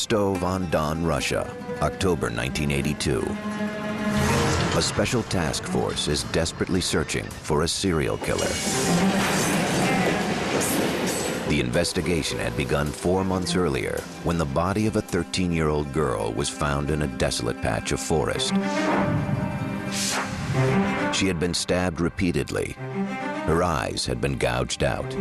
Rostov-on-Don, Russia, October 1982. A special task force is desperately searching for a serial killer. The investigation had begun 4 months earlier when the body of a 13-year-old girl was found in a desolate patch of forest. She had been stabbed repeatedly. Her eyes had been gouged out.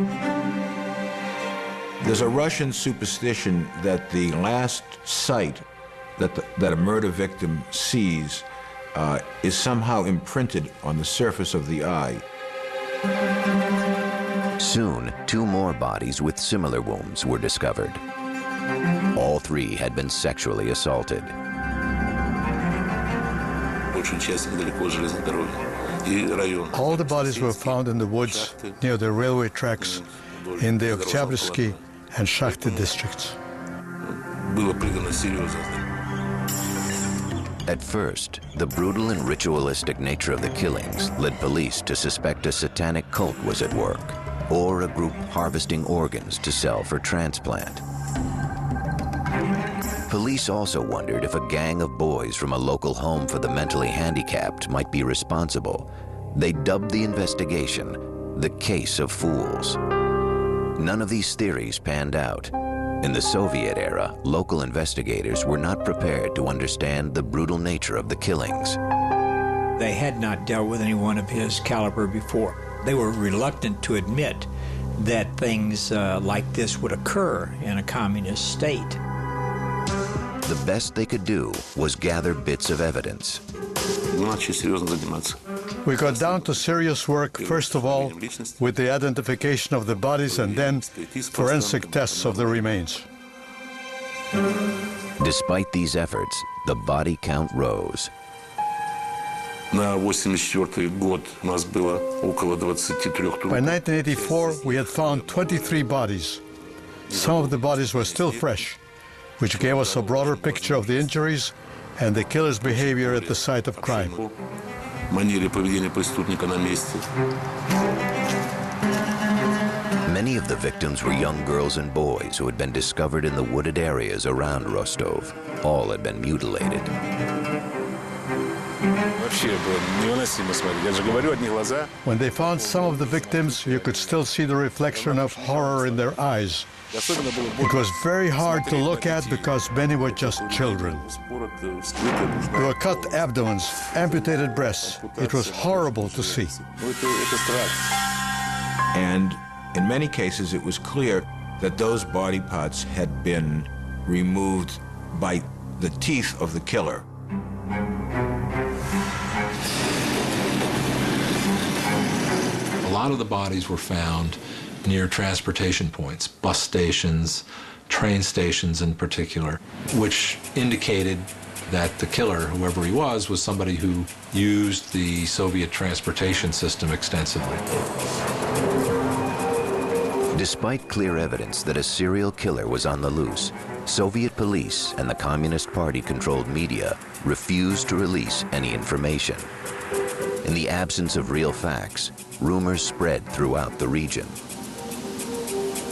There's a Russian superstition that the last sight that a murder victim sees is somehow imprinted on the surface of the eye. Soon, 2 more bodies with similar wounds were discovered. All 3 had been sexually assaulted. All the bodies were found in the woods near the railway tracks in the Oktябрьsky and Shakhty districts. At first, the brutal and ritualistic nature of the killings led police to suspect a satanic cult was at work, or a group harvesting organs to sell for transplant. Police also wondered if a gang of boys from a local home for the mentally handicapped might be responsible. They dubbed the investigation the Case of Fools. None of these theories panned out. In the Soviet era, local investigators were not prepared to understand the brutal nature of the killings. They had not dealt with anyone of his caliber before. They were reluctant to admit that things like this would occur in a communist state. The best they could do was gather bits of evidence. We got down to serious work, first of all, with the identification of the bodies and then forensic tests of the remains. Despite these efforts, the body count rose. By 1984, we had found 23 bodies. Some of the bodies were still fresh, which gave us a broader picture of the injuries and the killer's behavior at the site of crime. Many of the victims were young girls and boys who had been discovered in the wooded areas around Rostov. All had been mutilated. When they found some of the victims, you could still see the reflection of horror in their eyes. It was very hard to look at because many were just children. There were cut abdomens, amputated breasts. It was horrible to see. And in many cases, it was clear that those body parts had been removed by the teeth of the killer. A lot of the bodies were found near transportation points, bus stations, train stations in particular, which indicated that the killer, whoever he was somebody who used the Soviet transportation system extensively. Despite clear evidence that a serial killer was on the loose, Soviet police and the Communist Party-controlled media refused to release any information. In the absence of real facts, rumors spread throughout the region.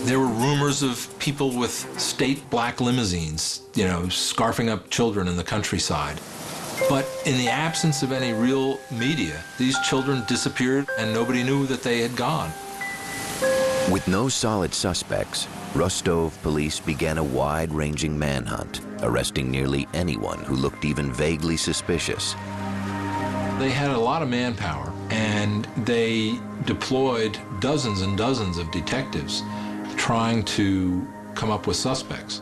There were rumors of people with state black limousines, scarfing up children in the countryside. But in the absence of any real media, these children disappeared and nobody knew that they had gone. With no solid suspects, Rostov police began a wide-ranging manhunt, arresting nearly anyone who looked even vaguely suspicious. They had a lot of manpower, and they deployed dozens and dozens of detectives trying to come up with suspects.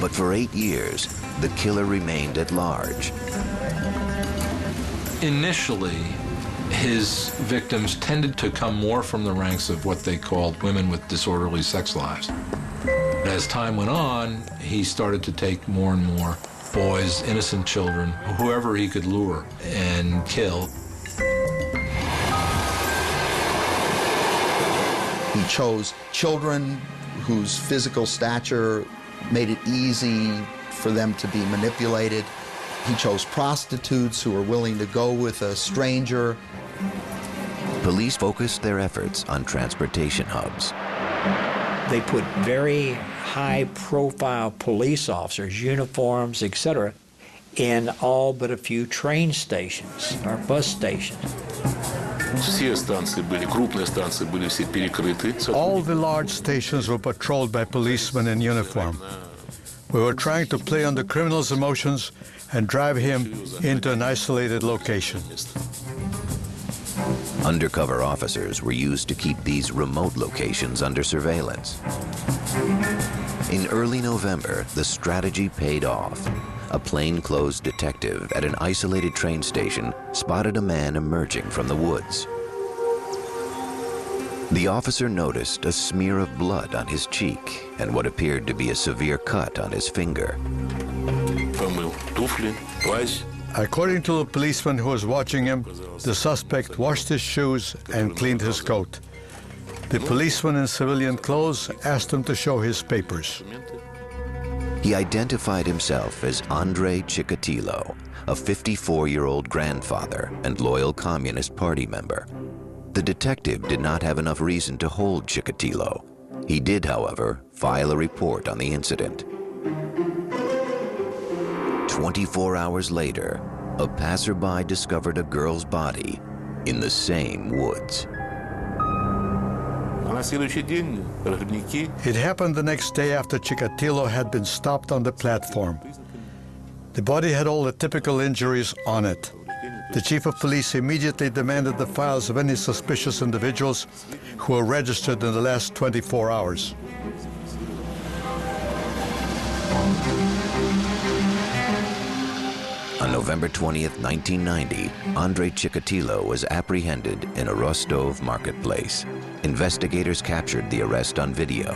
But for 8 years, the killer remained at large. Initially, his victims tended to come more from the ranks of what they called women with disorderly sex lives. As time went on, he started to take more and more boys, innocent children, whoever he could lure and kill. He chose children whose physical stature made it easy for them to be manipulated. He chose prostitutes who were willing to go with a stranger. Police focused their efforts on transportation hubs. They put very high-profile police officers, uniforms, etc., in all but a few train stations or bus stations. All the large stations were patrolled by policemen in uniform. We were trying to play on the criminal's emotions and drive him into an isolated location. Undercover officers were used to keep these remote locations under surveillance. In early November, the strategy paid off. A plainclothes detective at an isolated train station spotted a man emerging from the woods. The officer noticed a smear of blood on his cheek and what appeared to be a severe cut on his finger. According to the policeman who was watching him, the suspect washed his shoes and cleaned his coat. The policeman in civilian clothes asked him to show his papers. He identified himself as Andrei Chikatilo, a 54-year-old grandfather and loyal Communist Party member. The detective did not have enough reason to hold Chikatilo. He did, however, file a report on the incident. 24 hours later, a passerby discovered a girl's body in the same woods. It happened the next day after Chikatilo had been stopped on the platform. The body had all the typical injuries on it. The chief of police immediately demanded the files of any suspicious individuals who were registered in the last 24 hours. On November 20th, 1990, Andrei Chikatilo was apprehended in a Rostov marketplace. Investigators captured the arrest on video.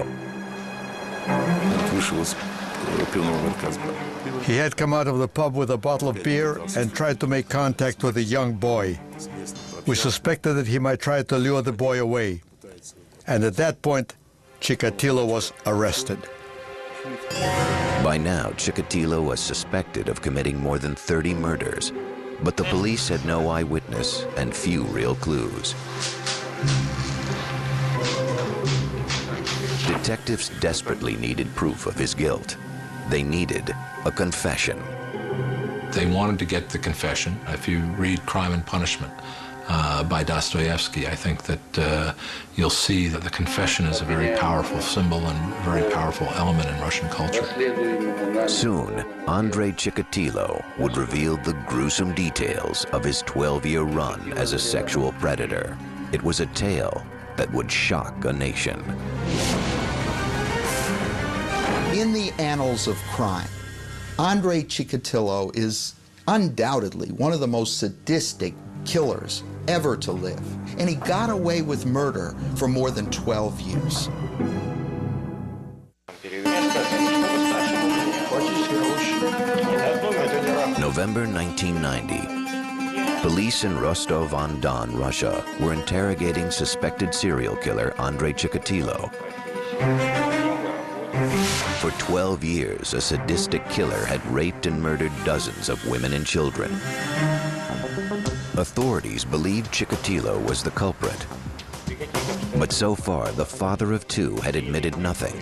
He had come out of the pub with a bottle of beer and tried to make contact with a young boy. We suspected that he might try to lure the boy away. And at that point, Chikatilo was arrested. By now, Chikatilo was suspected of committing more than 30 murders, but the police had no eyewitness and few real clues. Detectives desperately needed proof of his guilt. They needed a confession. They wanted to get the confession. If you read Crime and Punishment by Dostoevsky, I think that you'll see that the confession is a very powerful symbol and very powerful element in Russian culture. Soon, Andrei Chikatilo would reveal the gruesome details of his 12-year run as a sexual predator. It was a tale that would shock a nation. In the annals of crime, Andrei Chikatilo is undoubtedly one of the most sadistic killers ever to live. And he got away with murder for more than 12 years. November 1990. Police in Rostov-on-Don, Russia, were interrogating suspected serial killer Andrei Chikatilo. For 12 years, a sadistic killer had raped and murdered dozens of women and children. Authorities believed Chikatilo was the culprit. But so far, the father of two had admitted nothing.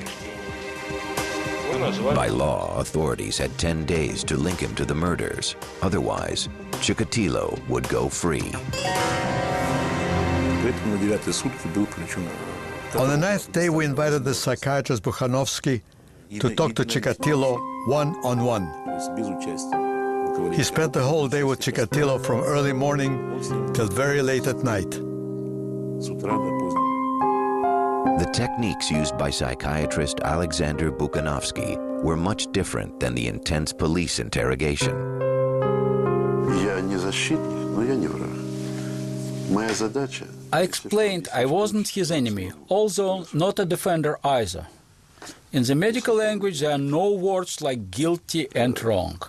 By law, authorities had 10 days to link him to the murders. Otherwise, Chikatilo would go free. On the 9th day, we invited the psychiatrist Bukhanovsky to talk to Chikatilo one-on-one. He spent the whole day with Chikatilo from early morning till very late at night. The techniques used by psychiatrist Alexander Bukhanovsky were much different than the intense police interrogation. I explained I wasn't his enemy, although not a defender either. In the medical language, there are no words like guilty and wrong.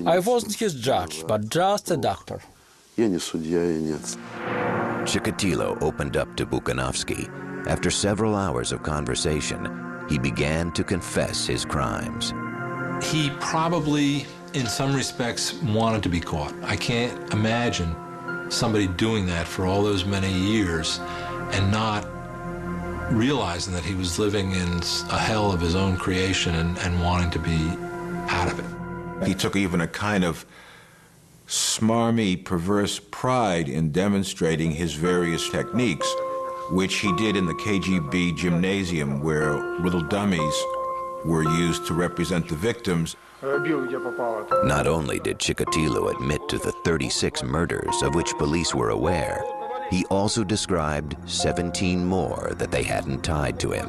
I wasn't his judge, but just a doctor. Chikatilo opened up to Bukhanovsky. After several hours of conversation, he began to confess his crimes. He probably, in some respects, wanted to be caught. I can't imagine somebody doing that for all those many years and not realizing that he was living in a hell of his own creation and wanting to be out of it. He took even a kind of smarmy, perverse pride in demonstrating his various techniques, which he did in the KGB gymnasium, where little dummies were used to represent the victims. Not only did Chikatilo admit to the 36 murders of which police were aware, he also described 17 more that they hadn't tied to him.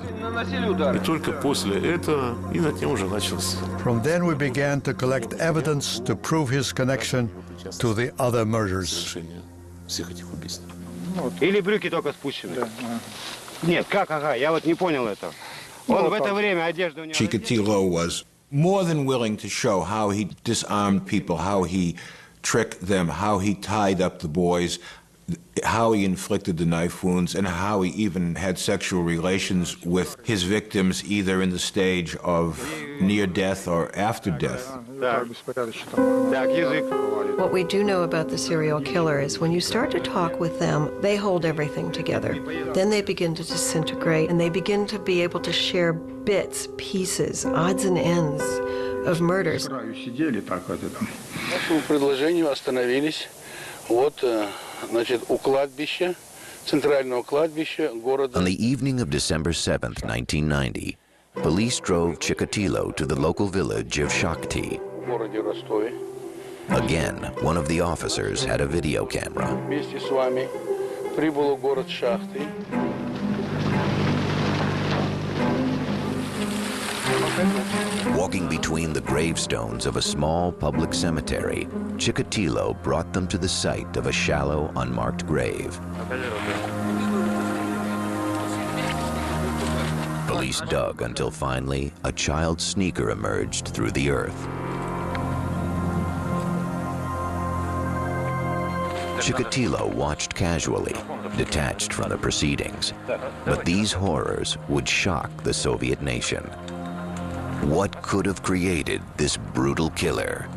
From then we began to collect evidence to prove his connection to the other murders. Или брюки только спущены? Нет, как, ага, я вот не понял этого. Он в это время одежда у него... Chikatilo was more than willing to show how he disarmed people, how he tricked them, how he tied up the boys, how he inflicted the knife wounds, and how he even had sexual relations with his victims, either in the stage of near death or after death. What we do know about the serial killer is when you start to talk with them, they hold everything together. Then they begin to disintegrate, and they begin to be able to share bits, pieces, odds and ends of murders. По предложению остановились. Вот, значит, у кладбища, центрального кладбища города. On the evening of December 7th, 1990, police drove Chikatilo to the local village of Shakti. В городе Ростове. Again, one of the officers had a video camera. Вместе с вами прибыл в город Шахты. Walking between the gravestones of a small public cemetery, Chikatilo brought them to the site of a shallow, unmarked grave. Police dug until finally a child's sneaker emerged through the earth. Chikatilo watched casually, detached from the proceedings. But these horrors would shock the Soviet nation. What could have created this brutal killer?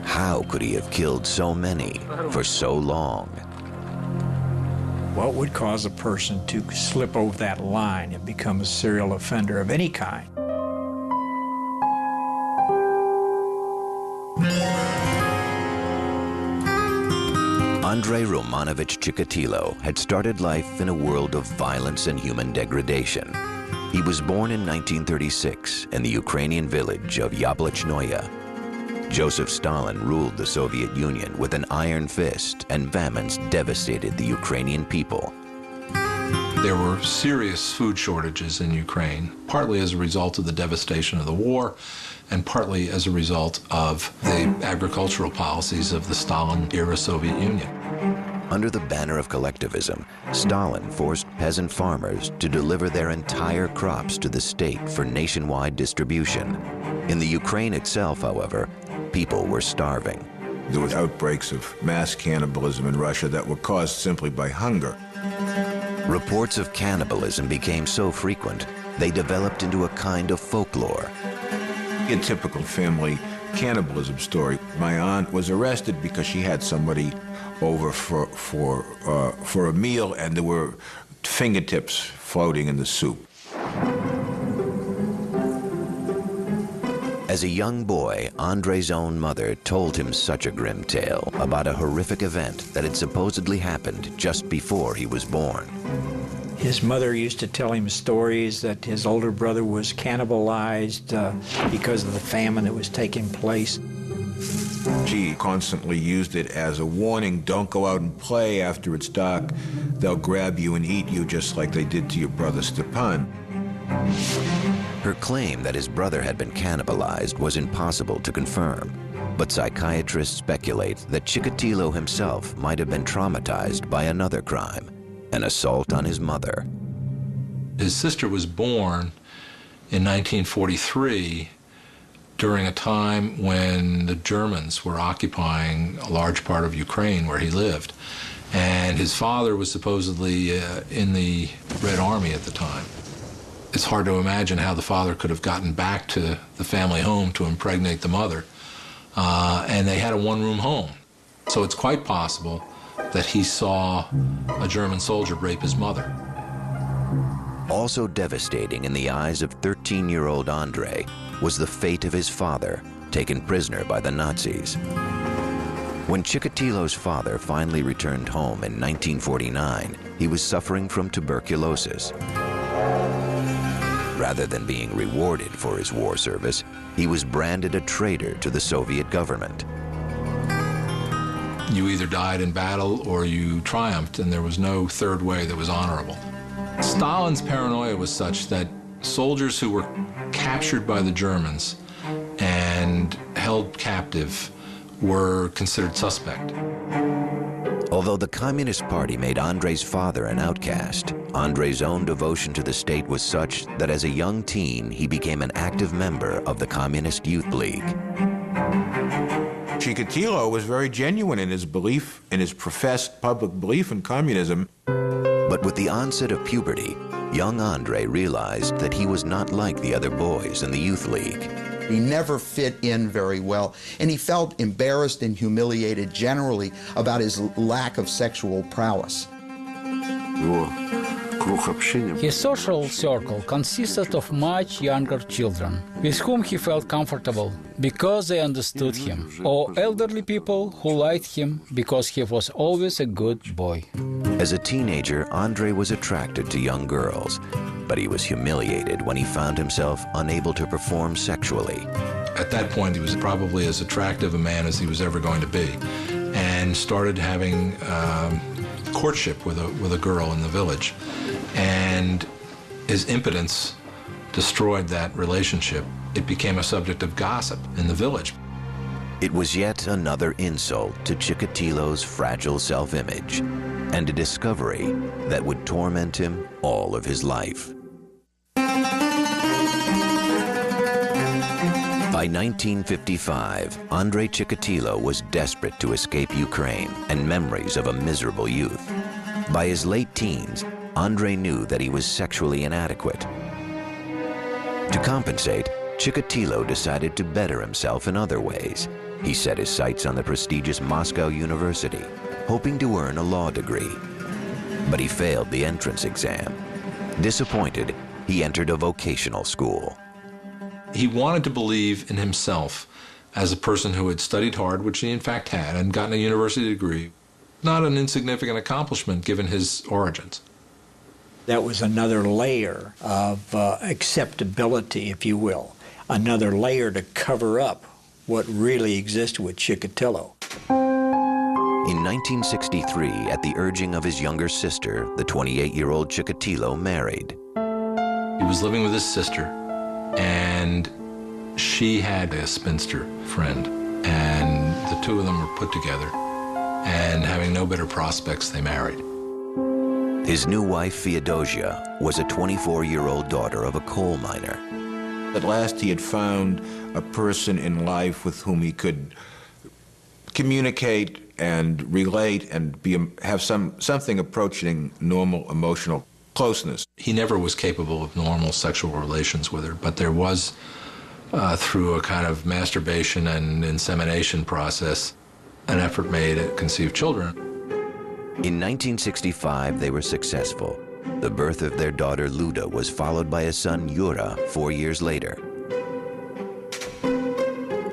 How could he have killed so many for so long? What would cause a person to slip over that line and become a serial offender of any kind? Andrei Romanovich Chikatilo had started life in a world of violence and human degradation. He was born in 1936 in the Ukrainian village of Yablachnoye. Joseph Stalin ruled the Soviet Union with an iron fist, and famines devastated the Ukrainian people. There were serious food shortages in Ukraine, partly as a result of the devastation of the war, and partly as a result of the agricultural policies of the Stalin-era Soviet Union. Under the banner of collectivism, Stalin forced peasant farmers to deliver their entire crops to the state for nationwide distribution. In the Ukraine itself, however, people were starving. There were outbreaks of mass cannibalism in Russia that were caused simply by hunger. Reports of cannibalism became so frequent, they developed into a kind of folklore. A typical family cannibalism story. My aunt was arrested because she had somebody over for a meal, and there were fingertips floating in the soup. As a young boy, Andrei's own mother told him such a grim tale about a horrific event that had supposedly happened just before he was born. His mother used to tell him stories that his older brother was cannibalized because of the famine that was taking place. She constantly used it as a warning: don't go out and play after it's dark. They'll grab you and eat you just like they did to your brother Stepan. Her claim that his brother had been cannibalized was impossible to confirm, but psychiatrists speculate that Chikatilo himself might have been traumatized by another crime, an assault on his mother. His sister was born in 1943 during a time when the Germans were occupying a large part of Ukraine where he lived. And his father was supposedly in the Red Army at the time. It's hard to imagine how the father could have gotten back to the family home to impregnate the mother. And they had a one-room home. So it's quite possible that he saw a German soldier rape his mother. Also devastating in the eyes of 13-year-old Andrei was the fate of his father, taken prisoner by the Nazis. When Chikatilo's father finally returned home in 1949, he was suffering from tuberculosis. Rather than being rewarded for his war service, he was branded a traitor to the Soviet government. You either died in battle or you triumphed, and there was no third way that was honorable. Stalin's paranoia was such that soldiers who were captured by the Germans and held captive were considered suspect. Although the Communist Party made Andrei's father an outcast, Andrei's own devotion to the state was such that as a young teen, he became an active member of the Communist Youth League. Chikatilo was very genuine in his belief, in his professed public belief in communism. But with the onset of puberty, young Andrei realized that he was not like the other boys in the Youth League. He never fit in very well, and he felt embarrassed and humiliated generally about his lack of sexual prowess. His social circle consisted of much younger children, with whom he felt comfortable because they understood him, or elderly people who liked him because he was always a good boy. As a teenager, Andrei was attracted to young girls, but he was humiliated when he found himself unable to perform sexually. At that point, he was probably as attractive a man as he was ever going to be, and started having courtship with a girl in the village. And his impotence destroyed that relationship. It became a subject of gossip in the village. It was yet another insult to Chikatilo's fragile self-image, and a discovery that would torment him all of his life. By 1955, Andrei Chikatilo was desperate to escape Ukraine and memories of a miserable youth. By his late teens, Andrei knew that he was sexually inadequate. To compensate, Chikatilo decided to better himself in other ways. He set his sights on the prestigious Moscow University, hoping to earn a law degree. But he failed the entrance exam. Disappointed, he entered a vocational school. He wanted to believe in himself as a person who had studied hard, which he in fact had, and gotten a university degree. Not an insignificant accomplishment given his origins. That was another layer of acceptability, if you will, another layer to cover up what really existed with Chikatilo. In 1963, at the urging of his younger sister, the 28-year-old Chikatilo married. He was living with his sister, and she had a spinster friend, and the two of them were put together, and having no better prospects, they married. His new wife, Feodosia, was a 24-year-old daughter of a coal miner. At last he had found a person in life with whom he could communicate and relate and have something approaching normal emotional closeness. He never was capable of normal sexual relations with her, but there was, through a kind of masturbation and insemination process, an effort made to conceive children. In 1965, they were successful. The birth of their daughter, Luda, was followed by a son, Yura, 4 years later.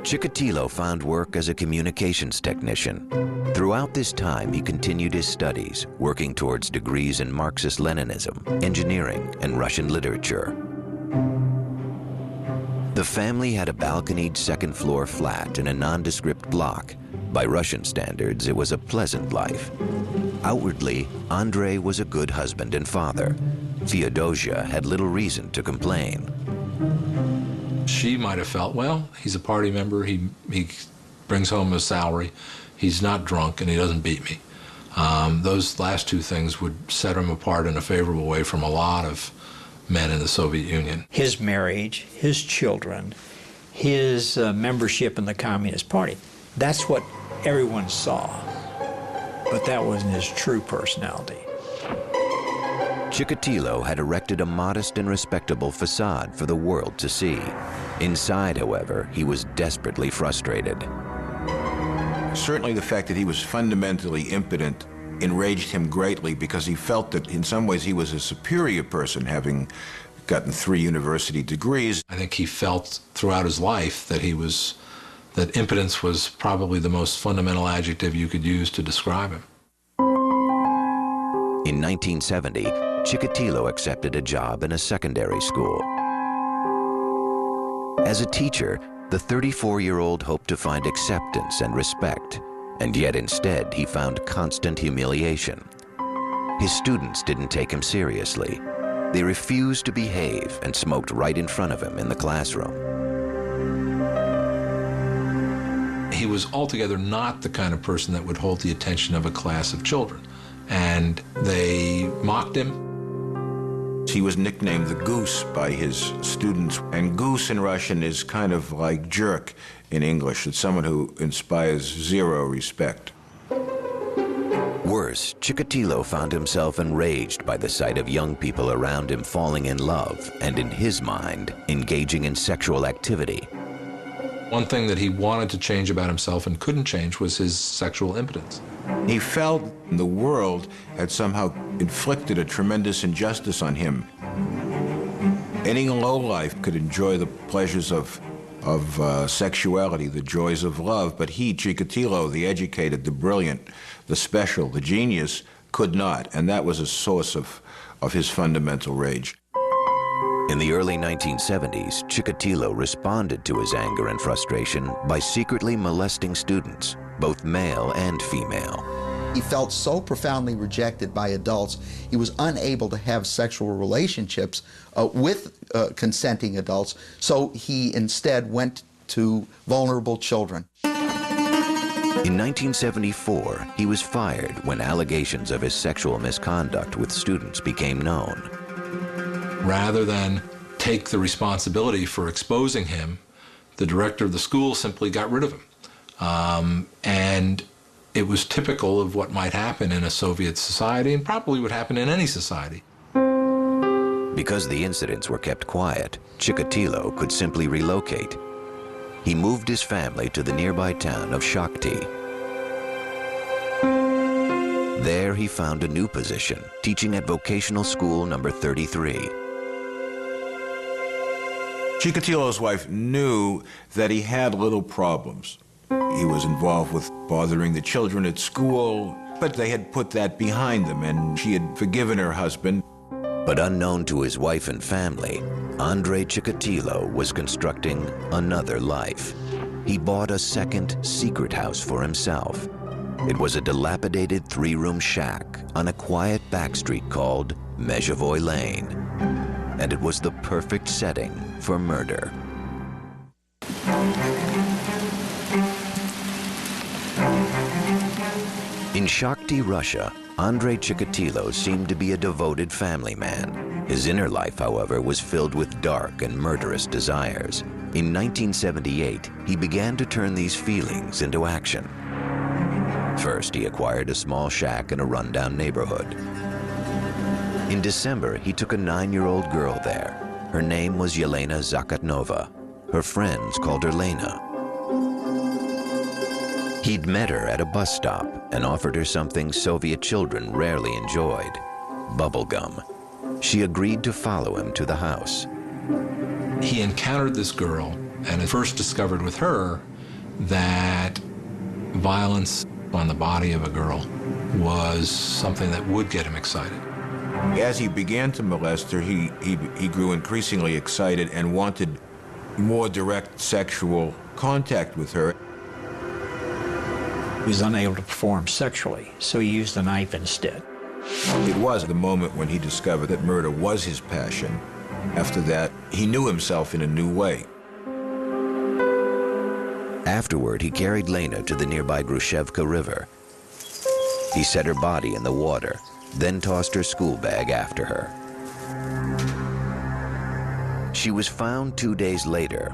Chikatilo found work as a communications technician. Throughout this time, he continued his studies, working towards degrees in Marxist-Leninism, engineering, and Russian literature. The family had a balconied second-floor flat in a nondescript block. By Russian standards, it was a pleasant life. Outwardly, Andrei was a good husband and father. Feodosia had little reason to complain. She might have felt, well, he's a party member, he brings home his salary, he's not drunk, and he doesn't beat me. Those last two things would set him apart in a favorable way from a lot of men in the Soviet Union. His marriage, his children, his membership in the Communist Party, that's what everyone saw. But that wasn't his true personality. Chikatilo had erected a modest and respectable facade for the world to see. Inside, however, he was desperately frustrated. Certainly the fact that he was fundamentally impotent enraged him greatly because he felt that in some ways he was a superior person, having gotten 3 university degrees. I think he felt throughout his life that that impotence was probably the most fundamental adjective you could use to describe him. In 1970, Chikatilo accepted a job in a secondary school. As a teacher, the 34-year-old hoped to find acceptance and respect, and yet instead he found constant humiliation. His students didn't take him seriously. They refused to behave and smoked right in front of him in the classroom. He was altogether not the kind of person that would hold the attention of a class of children, and they mocked him. He was nicknamed the Goose by his students, and goose in Russian is kind of like jerk in English. It's someone who inspires zero respect. Worse, Chikatilo found himself enraged by the sight of young people around him falling in love and, in his mind, engaging in sexual activity. One thing that he wanted to change about himself and couldn't change was his sexual impotence. He felt the world had somehow inflicted a tremendous injustice on him. Any lowlife could enjoy the pleasures of sexuality, the joys of love, but he, Chikatilo, the educated, the brilliant, the special, the genius, could not, and that was a source of his fundamental rage. In the early 1970s, Chikatilo responded to his anger and frustration by secretly molesting students, both male and female. He felt so profoundly rejected by adults, he was unable to have sexual relationships with consenting adults, so he instead went to vulnerable children. In 1974, he was fired when allegations of his sexual misconduct with students became known. Rather than take the responsibility for exposing him, the director of the school simply got rid of him. And it was typical of what might happen in a Soviet society and probably would happen in any society. Because the incidents were kept quiet, Chikatilo could simply relocate. He moved his family to the nearby town of Shakti. There he found a new position, teaching at vocational school number 33. Chikatilo's wife knew that he had little problems. He was involved with bothering the children at school, but they had put that behind them, and she had forgiven her husband. But unknown to his wife and family, Andrei Chikatilo was constructing another life. He bought a second secret house for himself. It was a dilapidated 3-room shack on a quiet backstreet called Mezhevoy Lane. And it was the perfect setting for murder. In Shakti, Russia, Andrei Chikatilo seemed to be a devoted family man. His inner life, however, was filled with dark and murderous desires. In 1978, he began to turn these feelings into action. First, he acquired a small shack in a rundown neighborhood. In December, he took a 9-year-old girl there. Her name was Yelena Zakatnova. Her friends called her Lena. He'd met her at a bus stop and offered her something Soviet children rarely enjoyed, bubblegum. She agreed to follow him to the house. He encountered this girl and first discovered with her that violence on the body of a girl was something that would get him excited. As he began to molest her, he grew increasingly excited and wanted more direct sexual contact with her. He was unable to perform sexually, so he used a knife instead. It was the moment when he discovered that murder was his passion. After that, he knew himself in a new way. Afterward, he carried Lena to the nearby Grushevka River. He set her body in the water, then tossed her school bag after her. She was found 2 days later.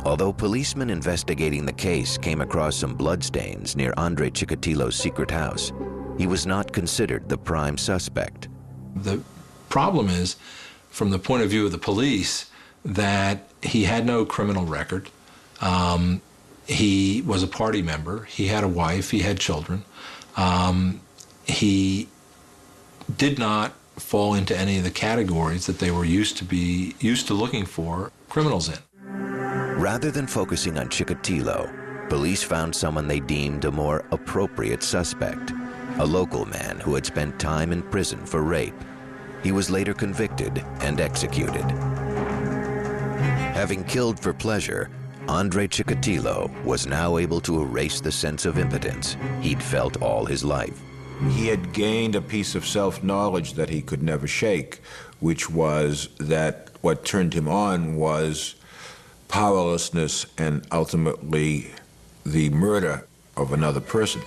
Although policemen investigating the case came across some bloodstains near Andrei Chikatilo's secret house, he was not considered the prime suspect. The problem is, from the point of view of the police, that he had no criminal record. He was a party member. He had a wife. He had children. he did not fall into any of the categories that they were used to looking for criminals in. Rather than focusing on Chikatilo, police found someone they deemed a more appropriate suspect, a local man who had spent time in prison for rape. He was later convicted and executed. Having killed for pleasure, Andrei Chikatilo was now able to erase the sense of impotence he'd felt all his life. He had gained a piece of self-knowledge that he could never shake, which was that what turned him on was powerlessness and ultimately the murder of another person.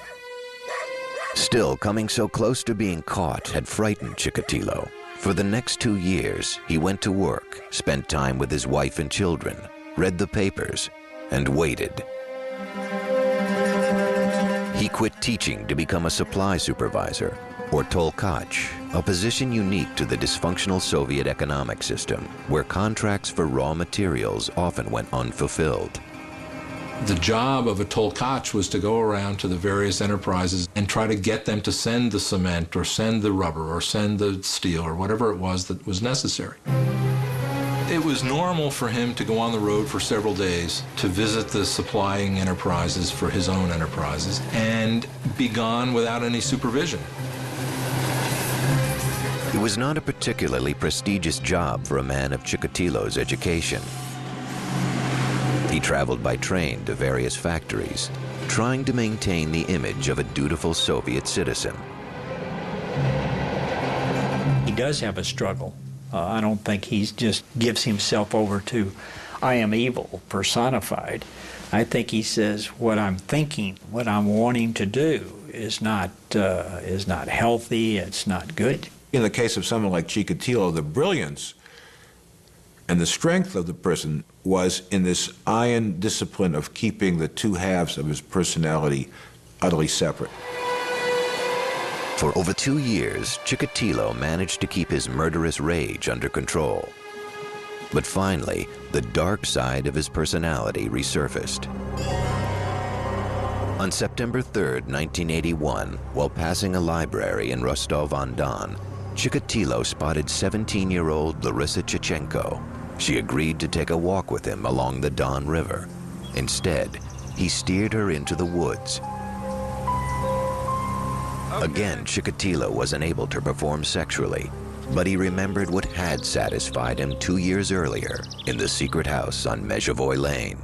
Still, coming so close to being caught had frightened Chikatilo. For the next 2 years, he went to work, spent time with his wife and children, read the papers, and waited. He quit teaching to become a supply supervisor, or tolkach, a position unique to the dysfunctional Soviet economic system, where contracts for raw materials often went unfulfilled. The job of a tolkach was to go around to the various enterprises and try to get them to send the cement or send the rubber or send the steel or whatever it was that was necessary. It was normal for him to go on the road for several days to visit the supplying enterprises for his own enterprises and be gone without any supervision. It was not a particularly prestigious job for a man of Chikatilo's education. He traveled by train to various factories, trying to maintain the image of a dutiful Soviet citizen. He does have a struggle. I don't think he just gives himself over to, I am evil personified. I think he says what I'm thinking, what I'm wanting to do is not healthy, it's not good. In the case of someone like Chikatilo, the brilliance and the strength of the person was in this iron discipline of keeping the two halves of his personality utterly separate. For over 2 years, Chikatilo managed to keep his murderous rage under control. But finally, the dark side of his personality resurfaced. On September 3rd, 1981, while passing a library in Rostov-on-Don, Chikatilo spotted 17-year-old Larissa Chichenko. She agreed to take a walk with him along the Don River. Instead, he steered her into the woods. Again, Chikatilo was unable to perform sexually, but he remembered what had satisfied him 2 years earlier in the secret house on Mezhevoy Lane.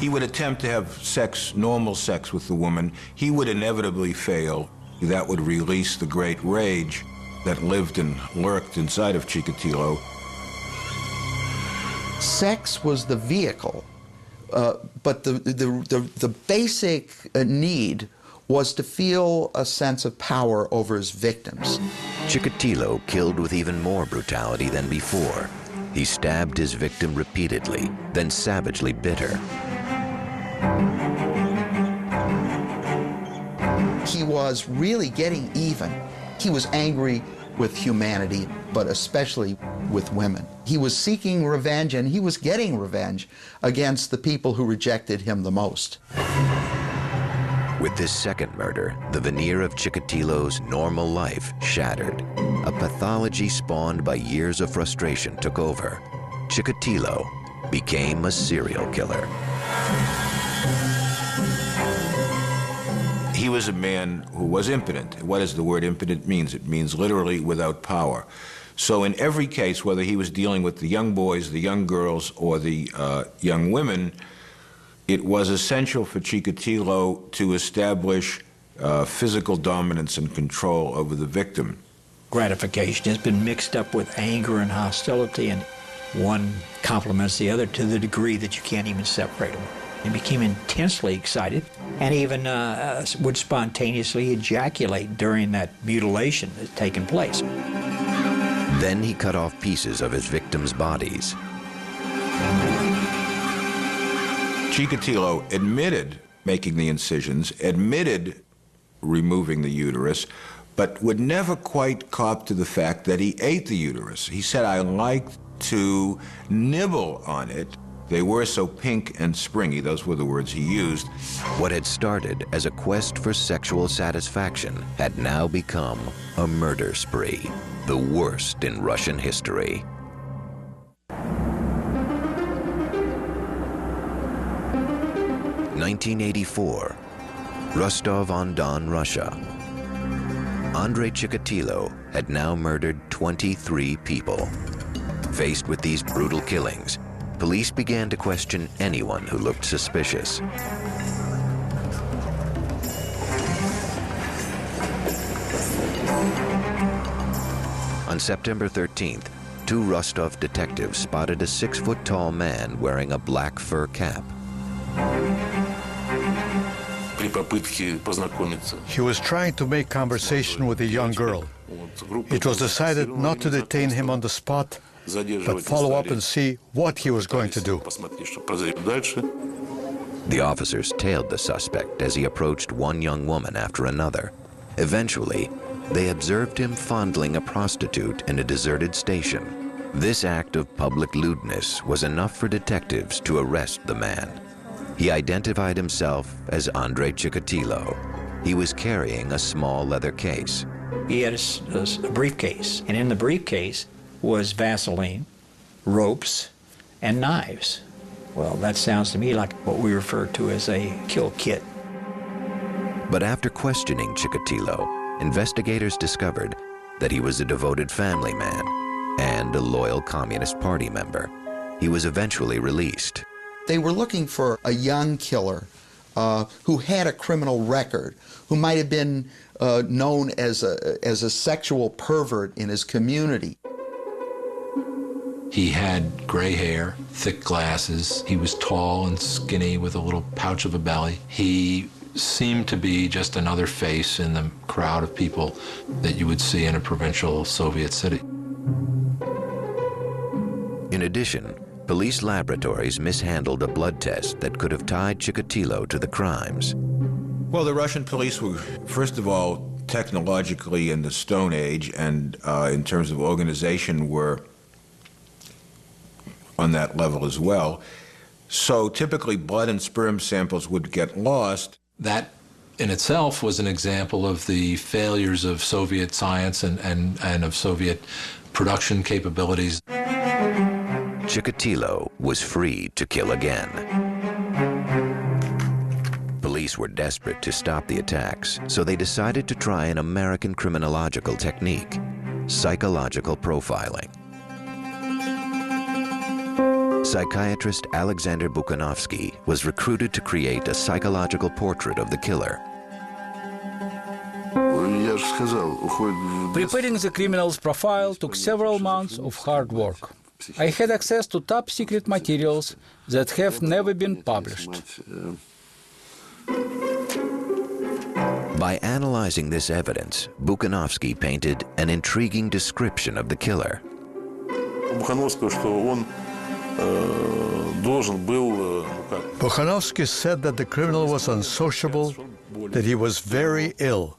He would attempt to have sex, normal sex with the woman. He would inevitably fail. That would release the great rage that lived and lurked inside of Chikatilo. Sex was the vehicle, but the basic need was to feel a sense of power over his victims. Chikatilo killed with even more brutality than before. He stabbed his victim repeatedly, then savagely bit her. He was really getting even. He was angry with humanity, but especially with women. He was seeking revenge, and he was getting revenge against the people who rejected him the most. With this second murder, the veneer of Chikatilo's normal life shattered. A pathology spawned by years of frustration took over. Chikatilo became a serial killer. He was a man who was impotent. What does the word impotent mean? It means literally without power. So in every case, whether he was dealing with the young boys, the young girls, or the young women, it was essential for Chikatilo to establish physical dominance and control over the victim. Gratification has been mixed up with anger and hostility, and one complements the other to the degree that you can't even separate them. He became intensely excited and even would spontaneously ejaculate during that mutilation that had taken place. Then he cut off pieces of his victims' bodies. Chikatilo admitted making the incisions, admitted removing the uterus, but would never quite cop to the fact that he ate the uterus. He said, I liked to nibble on it. They were so pink and springy, those were the words he used. What had started as a quest for sexual satisfaction had now become a murder spree, the worst in Russian history. (1984), Rostov-on-Don, Russia. Andrei Chikatilo had now murdered 23 people. Faced with these brutal killings, police began to question anyone who looked suspicious. On September 13th, 2 Rostov detectives spotted a 6-foot-tall man wearing a black fur cap. He was trying to make conversation with a young girl. It was decided not to detain him on the spot, but follow up and see what he was going to do. The officers tailed the suspect as he approached one young woman after another. Eventually, they observed him fondling a prostitute in a deserted station. This act of public lewdness was enough for detectives to arrest the man. He identified himself as Andrei Chikatilo. He was carrying a small leather case. He had a briefcase, and in the briefcase was Vaseline, ropes, and knives. Well, that sounds to me like what we refer to as a kill kit. But after questioning Chikatilo, investigators discovered that he was a devoted family man and a loyal Communist Party member. He was eventually released. They were looking for a young killer who had a criminal record, who might have been known as a sexual pervert in his community. He had gray hair, thick glasses. He was tall and skinny with a little pouch of a belly. He seemed to be just another face in the crowd of people that you would see in a provincial Soviet city. In addition, police laboratories mishandled a blood test that could have tied Chikatilo to the crimes. Well, the Russian police were, first of all, technologically in the Stone Age, and in terms of organization were on that level as well. So typically blood and sperm samples would get lost. That in itself was an example of the failures of Soviet science and of Soviet production capabilities. Chikatilo was free to kill again. Police were desperate to stop the attacks, so they decided to try an American criminological technique, psychological profiling. Psychiatrist Alexander Buchanovsky was recruited to create a psychological portrait of the killer. Preparing the criminal's profile took several months of hard work. I had access to top secret materials that have never been published. By analyzing this evidence, Buchanovsky painted an intriguing description of the killer. Buchanovsky said that the criminal was unsociable, that he was very ill.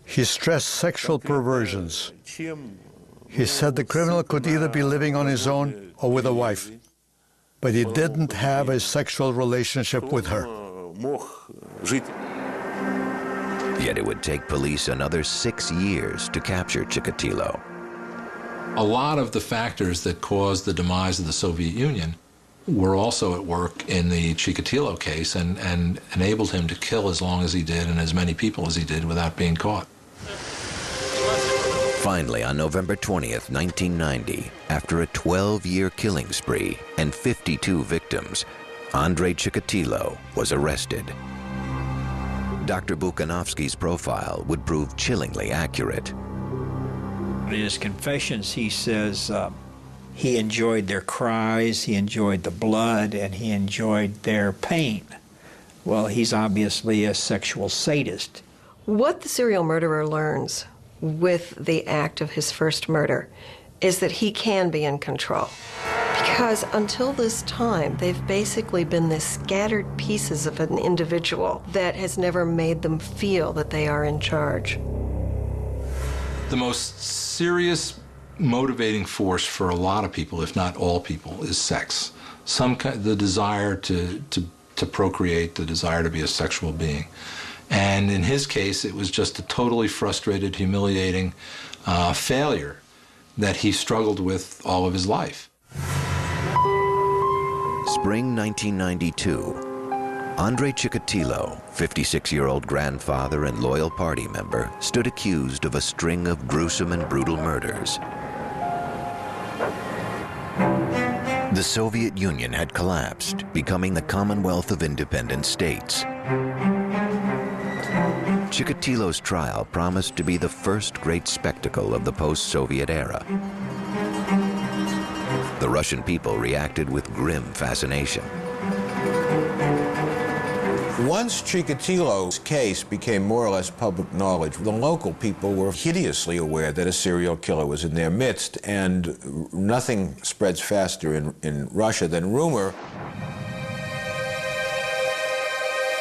He stressed sexual perversions. He said the criminal could either be living on his own or with a wife, but he didn't have a sexual relationship with her. Yet it would take police another 6 years to capture Chikatilo. A lot of the factors that caused the demise of the Soviet Union were also at work in the Chikatilo case and enabled him to kill as long as he did and as many people as he did without being caught. Finally, on November 20th, 1990, after a 12-year killing spree and 52 victims, Andrei Chikatilo was arrested. Dr. Buchanovsky's profile would prove chillingly accurate. In his confessions, he says he enjoyed their cries, he enjoyed the blood, and he enjoyed their pain. Well, he's obviously a sexual sadist. What the serial murderer learns with the act of his first murder is that he can be in control. Because until this time, they've basically been the scattered pieces of an individual that has never made them feel that they are in charge. The most serious motivating force for a lot of people, if not all people, is sex. the desire to procreate, the desire to be a sexual being. And in his case, it was just a totally frustrated, humiliating failure that he struggled with all of his life. Spring 1992. Andrei Chikatilo, 56-year-old grandfather and loyal party member, stood accused of a string of gruesome and brutal murders. The Soviet Union had collapsed, becoming the Commonwealth of Independent States. Chikatilo's trial promised to be the first great spectacle of the post-Soviet era. The Russian people reacted with grim fascination. Once Chikatilo's case became more or less public knowledge, the local people were hideously aware that a serial killer was in their midst, and nothing spreads faster in Russia than rumor.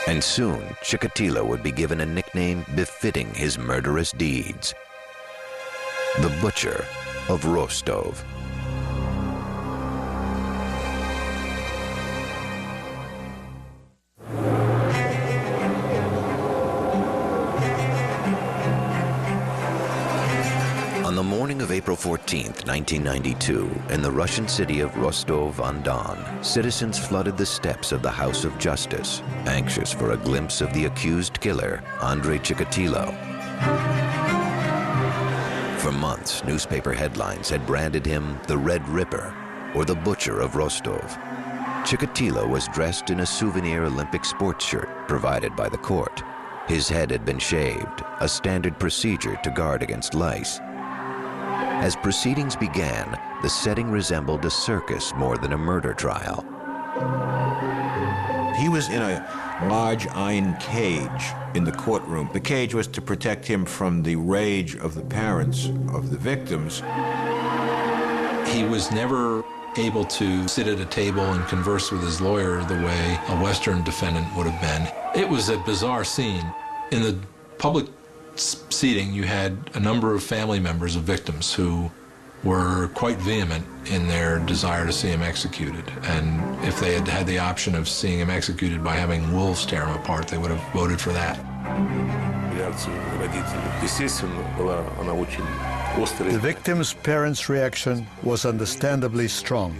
And soon, Chikatilo would be given a nickname befitting his murderous deeds: the Butcher of Rostov. On the morning of April 14th, 1992, in the Russian city of Rostov-on-Don, citizens flooded the steps of the House of Justice, anxious for a glimpse of the accused killer, Andrei Chikatilo. For months, newspaper headlines had branded him the Red Ripper, or the Butcher of Rostov. Chikatilo was dressed in a souvenir Olympic sports shirt provided by the court. His head had been shaved, a standard procedure to guard against lice. As proceedings began, the setting resembled a circus more than a murder trial. He was in a large iron cage in the courtroom. The cage was to protect him from the rage of the parents of the victims. He was never able to sit at a table and converse with his lawyer the way a Western defendant would have been. It was a bizarre scene. In the public seating, you had a number of family members of victims who were quite vehement in their desire to see him executed. And if they had had the option of seeing him executed by having wolves tear him apart, they would have voted for that. The victim's parents' reaction was understandably strong.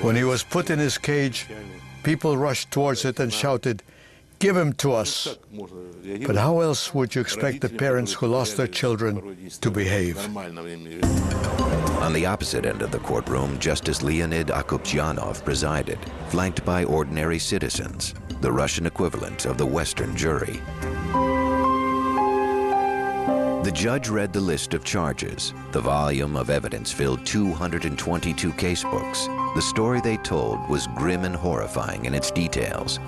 When he was put in his cage, people rushed towards it and shouted, "Give him to us." But how else would you expect the parents who lost their children to behave? On the opposite end of the courtroom, Justice Leonid Akupyanov presided, flanked by ordinary citizens, the Russian equivalent of the Western jury. The judge read the list of charges. The volume of evidence filled 222 casebooks. The story they told was grim and horrifying in its details.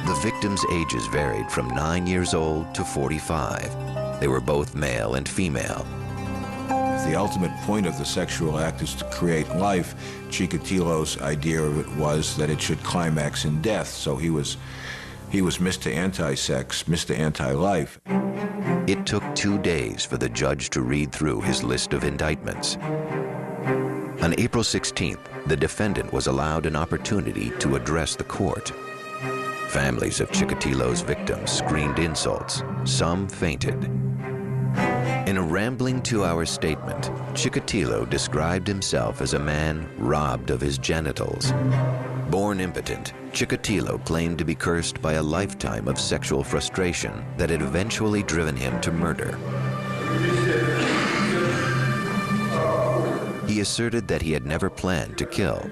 The victims' ages varied from 9 years old to 45. They were both male and female. The ultimate point of the sexual act is to create life. Chikatilo's idea of it was that it should climax in death, so he was Mr. Anti-Sex, Mr. Anti-Life. It took 2 days for the judge to read through his list of indictments. On April 16th, the defendant was allowed an opportunity to address the court. Families of Chikatilo's victims screamed insults. Some fainted. In a rambling 2-hour statement, Chikatilo described himself as a man robbed of his genitals. Born impotent, Chikatilo claimed to be cursed by a lifetime of sexual frustration that had eventually driven him to murder. He asserted that he had never planned to kill,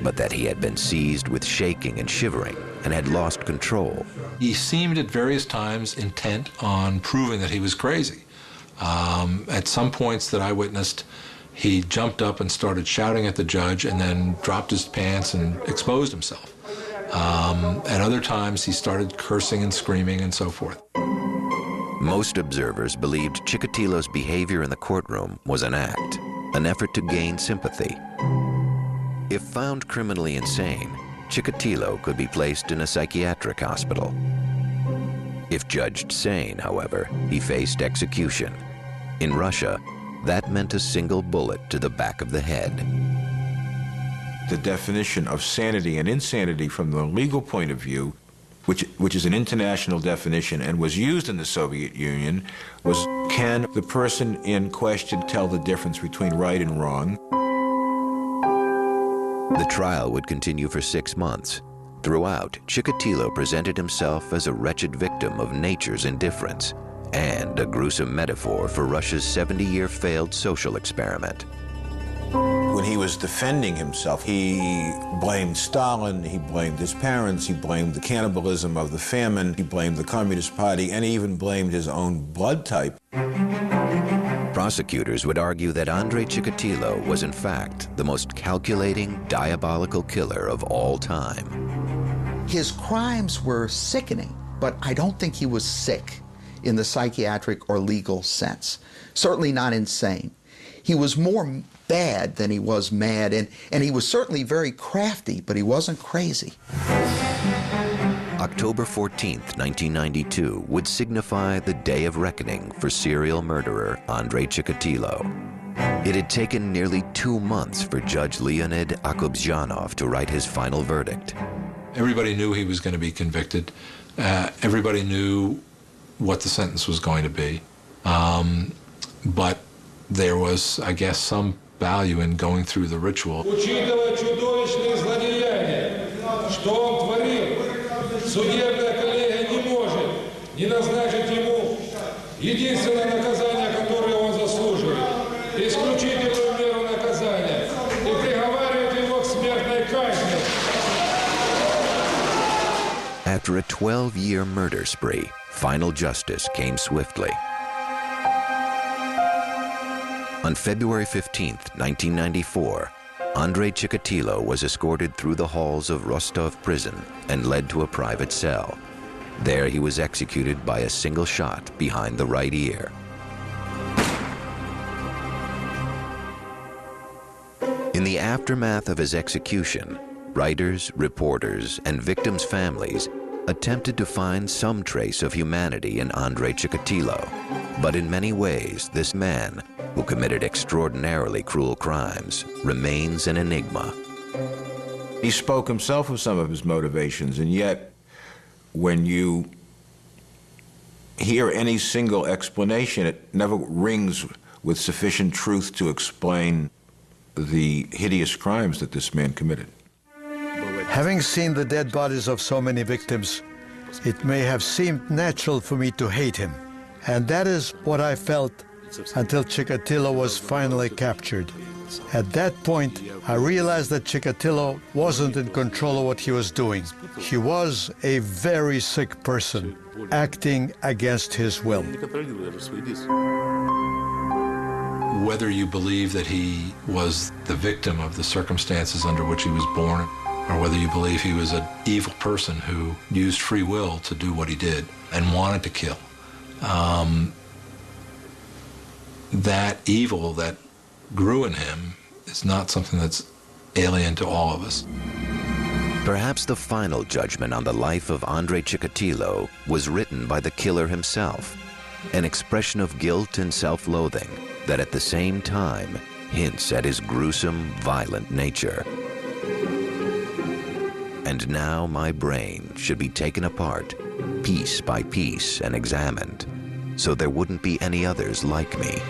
but that he had been seized with shaking and shivering and had lost control. He seemed at various times intent on proving that he was crazy. At some points that I witnessed, he jumped up and started shouting at the judge and then dropped his pants and exposed himself. At other times, he started cursing and screaming and so forth. Most observers believed Chikatilo's behavior in the courtroom was an act, an effort to gain sympathy. If found criminally insane, Chikatilo could be placed in a psychiatric hospital. If judged sane, however, he faced execution. In Russia, that meant a single bullet to the back of the head. the definition of sanity and insanity from the legal point of view, which is an international definition and was used in the Soviet Union, was can the person in question tell the difference between right and wrong? The trial would continue for 6 months. Throughout, Chikatilo presented himself as a wretched victim of nature's indifference and a gruesome metaphor for Russia's 70-year failed social experiment. When he was defending himself, he blamed Stalin, he blamed his parents, he blamed the cannibalism of the famine, he blamed the Communist Party, and he even blamed his own blood type. Prosecutors would argue that Andrei Chikatilo was in fact the most calculating, diabolical killer of all time. His crimes were sickening, but I don't think he was sick in the psychiatric or legal sense. Certainly not insane. He was more bad than he was mad, and he was certainly very crafty, but he wasn't crazy. October 14th, 1992 would signify the day of reckoning for serial murderer Andrei Chikatilo. It had taken nearly 2 months for Judge Leonid Akobzhanov to write his final verdict. Everybody knew he was going to be convicted. Everybody knew what the sentence was going to be. But there was, I guess, some value in going through the ritual. After a 12-year murder spree, final justice came swiftly. On February 15th, 1994, Andrei Chikatilo was escorted through the halls of Rostov prison and led to a private cell. There he was executed by a single shot behind the right ear. In the aftermath of his execution, writers, reporters, and victims' families attempted to find some trace of humanity in Andrei Chikatilo. But in many ways, this man, who committed extraordinarily cruel crimes, remains an enigma. He spoke himself of some of his motivations, and yet when you hear any single explanation, it never rings with sufficient truth to explain the hideous crimes that this man committed. Having seen the dead bodies of so many victims, it may have seemed natural for me to hate him. And that is what I felt until Chikatilo was finally captured. At that point, I realized that Chikatilo wasn't in control of what he was doing. He was a very sick person, acting against his will. Whether you believe that he was the victim of the circumstances under which he was born, or whether you believe he was an evil person who used free will to do what he did and wanted to kill, that evil that grew in him is not something that's alien to all of us. Perhaps the final judgment on the life of Andrei Chikatilo was written by the killer himself, an expression of guilt and self-loathing that at the same time hints at his gruesome, violent nature. And now my brain should be taken apart, piece by piece, and examined, so there wouldn't be any others like me.